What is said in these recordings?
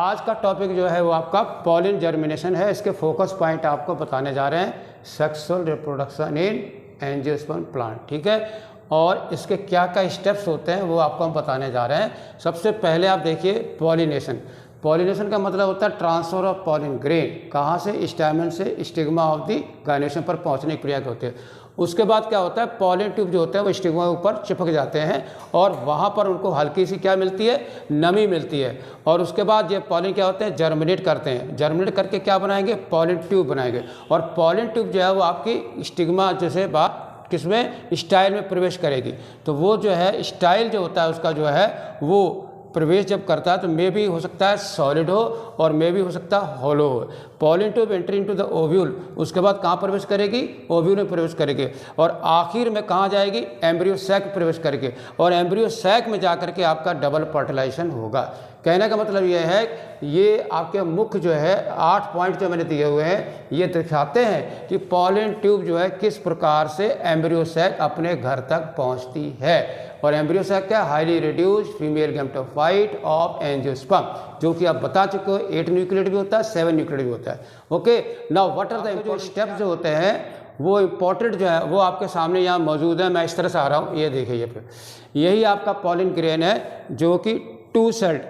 आज का टॉपिक जो है वो आपका पॉलिन जर्मिनेशन है। इसके फोकस पॉइंट आपको बताने जा रहे हैं sexual reproduction in angiosperm plant, ठीक है। और इसके क्या क्या स्टेप्स होते हैं वो आपको हम बताने जा रहे हैं। सबसे पहले आप देखिए पॉलिनेशन। पॉलिनेशन का मतलब होता है ट्रांसफर ऑफ पॉलिन ग्रेन, कहाँ से, स्टैमेन से स्टिग्मा ऑफ दी गाइनेशन पर पहुँचने की क्रिया के होते हैं। उसके बाद क्या होता है, पॉलिन ट्यूब जो होते हैं वो स्टिग्मा के ऊपर चिपक जाते हैं और वहाँ पर उनको हल्की सी क्या मिलती है, नमी मिलती है। और उसके बाद ये पॉलिन क्या होते हैं, जर्मिनेट करते हैं। जर्मिनेट करके क्या बनाएंगे, पॉलिन ट्यूब बनाएंगे। और पॉलिन ट्यूब जो है वो आपकी स्टिग्मा जैसे बात किसमें, स्टाइल में प्रवेश करेगी। तो वो जो है स्टाइल जो होता है उसका जो है वो प्रवेश जब करता है तो मे भी हो सकता है सॉलिड हो और मे भी हो सकता है हॉलो हो। Pollen tube entry into the ovule, उसके बाद कहाँ प्रवेश करेगी, ओव्यूल में प्रवेश करेगी। और आखिर में कहाँ जाएगी, एम्ब्रियो सैक में प्रवेश करेगी। और एम्ब्रियो सैक में जाकर के आपका डबल फर्टिलाइजेशन होगा। कहने का मतलब ये है, ये आपके मुख्य जो है 8 पॉइंट जो मैंने दिए हुए हैं ये दिखाते हैं कि पॉलिन ट्यूब जो है किस प्रकार से एम्ब्रियो सैक अपने घर तक पहुंचती है। और एम्ब्रियो सैक क्या, highly reduced female gametophyte of angiosperm, जो कि आप बता चुके हो 8 न्यूक्लियड भी होता है, 7 न्यूक्लियड भी होता है। Okay, now what are the important steps जो होते हैं वो इम्पोर्टेंट जो है वो आपके सामने यहाँ मौजूद है। मैं इस तरह से आ रहा हूँ, ये देखिए, ये फिर यही आपका पॉलिन ग्रेन है जो कि 2 सेल्ड,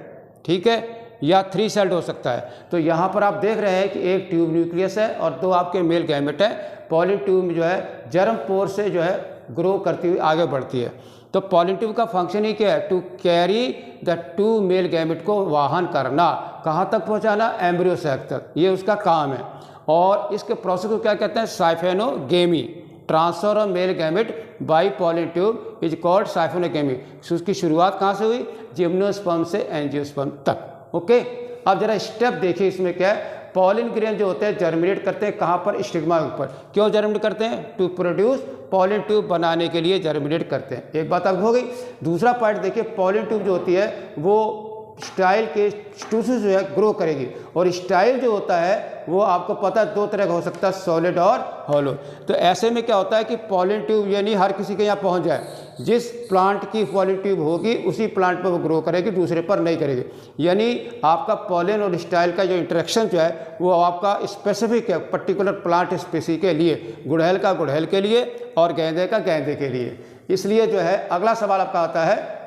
ठीक है, या 3 सेल्ड हो सकता है। तो यहाँ पर आप देख रहे हैं कि एक ट्यूब न्यूक्लियस है और 2 आपके मेल गैमेट है। पॉलिन ट्यूब जो है जर्म पोर से जो है ग्रो करती हुई आगे बढ़ती है। तो पॉलिन ट्यूब का फंक्शन ही क्या है, to carry the 2 male gamete को वाहन करना, कहाँ तक पहुँचाना, एम्ब्रियो सैक तक, ये उसका काम है। और इसके प्रोसेस को क्या कहते हैं, siphonogamy. Transfer of male gamete by pollen tube is called siphonogamy. उसकी शुरुआत कहाँ से हुई, जिम्नोस्पर्म से एंजियोस्पर्म तक। ओके, अब जरा स्टेप देखिए, इसमें क्या है, पॉलिन ग्रेन जो होते हैं जर्मिनेट करते हैं कहाँ पर, स्टिग्मा के ऊपर। क्यों जर्मिनेट करते हैं, टू प्रोड्यूस पॉलिन ट्यूब बनाने के लिए जर्मिनेट करते हैं। एक बात अब हो गई। दूसरा पॉइंट देखिए, पॉलिन ट्यूब जो होती है वो स्टाइल के टिश्यू जो है ग्रो करेगी। और स्टाइल जो होता है वो आपको पता है 2 तरह का हो सकता है, सॉलिड और हॉलो। तो ऐसे में क्या होता है कि पॉलिन ट्यूब ये नहीं हर किसी के यहाँ पहुँच जाए। जिस प्लांट की पॉलिन ट्यूब होगी उसी प्लांट पर वो ग्रो करेगी, दूसरे पर नहीं करेगी। यानी आपका पॉलिन और स्टाइल का जो इंटरेक्शन जो है वो आपका स्पेसिफिक है, पर्टिकुलर प्लांट स्पीसी के लिए, गुड़हल का गुड़हल के लिए और गेंदे का गेंदे के लिए। इसलिए जो है अगला सवाल आपका आता है,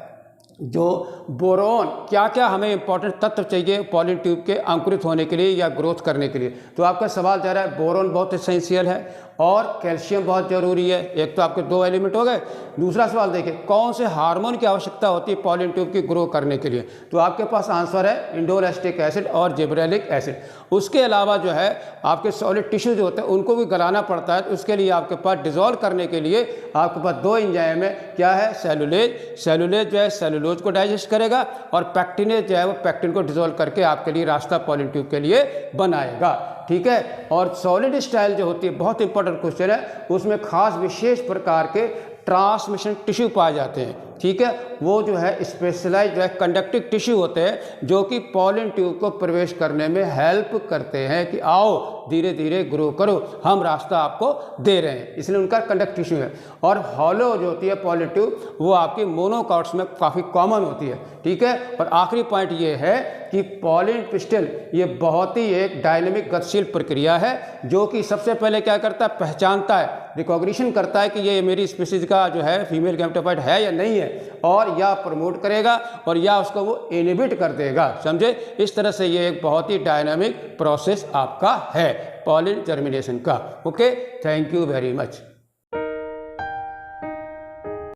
जो बोरोन, क्या क्या हमें इंपॉर्टेंट तत्व चाहिए पॉलिन ट्यूब के अंकुरित होने के लिए या ग्रोथ करने के लिए। तो आपका सवाल जा रहा है, बोरोन बहुत एसेंशियल है और कैल्शियम बहुत ज़रूरी है। एक तो आपके 2 एलिमेंट हो गए। दूसरा सवाल देखिए, कौन से हार्मोन की आवश्यकता होती है पॉलिन ट्यूब की ग्रो करने के लिए। तो आपके पास आंसर है इंडोल एसिटिक एसिड और जिब्रेलिक एसिड। उसके अलावा जो है आपके सॉलिड टिश्यू जो होते हैं उनको भी गलाना पड़ता है। तो उसके लिए आपके पास डिजोल्व करने के लिए आपके पास 2 एंजाइम है। क्या है, सेलुलेज। सेलुलेज जो है सेलुलोज को डाइजेस्ट करेगा और पैक्टिनेज जो है वो पैक्टिन को डिजोल्व करके आपके लिए रास्ता पॉलिन ट्यूब के लिए बनाएगा, ठीक है। और सॉलिड स्टाइल जो होती है, बहुत इंपॉर्टेंट क्वेश्चन है, उसमें खास विशेष प्रकार के ट्रांसमिशन टिश्यू पाए जाते हैं, ठीक है। वो जो है स्पेशलाइज्ड जो है कंडक्टिव टिश्यू होते हैं जो कि पॉलिन ट्यूब को प्रवेश करने में हेल्प करते हैं कि आओ धीरे धीरे ग्रो करो, हम रास्ता आपको दे रहे हैं, इसलिए उनका कंडक्टिव टिश्यू है। और हॉलो जो होती है पॉलिन ट्यूब वो आपकी मोनोकॉट्स में काफ़ी कॉमन होती है, ठीक है। और आखिरी पॉइंट ये है कि पॉलिन पिस्टल ये बहुत ही एक डायनेमिक गतिशील प्रक्रिया है जो कि सबसे पहले क्या करता है, पहचानता है, रिकॉग्निशन करता है कि ये मेरी स्पीसीज का जो है फीमेल गैमेटोफाइट है या नहीं है, और या प्रमोट करेगा और या उसको वो इनहिबिट कर देगा, समझे। इस तरह से ये एक बहुत ही डायनामिक प्रोसेस आपका है पॉलिन जर्मिनेशन का। Okay, thank you very much.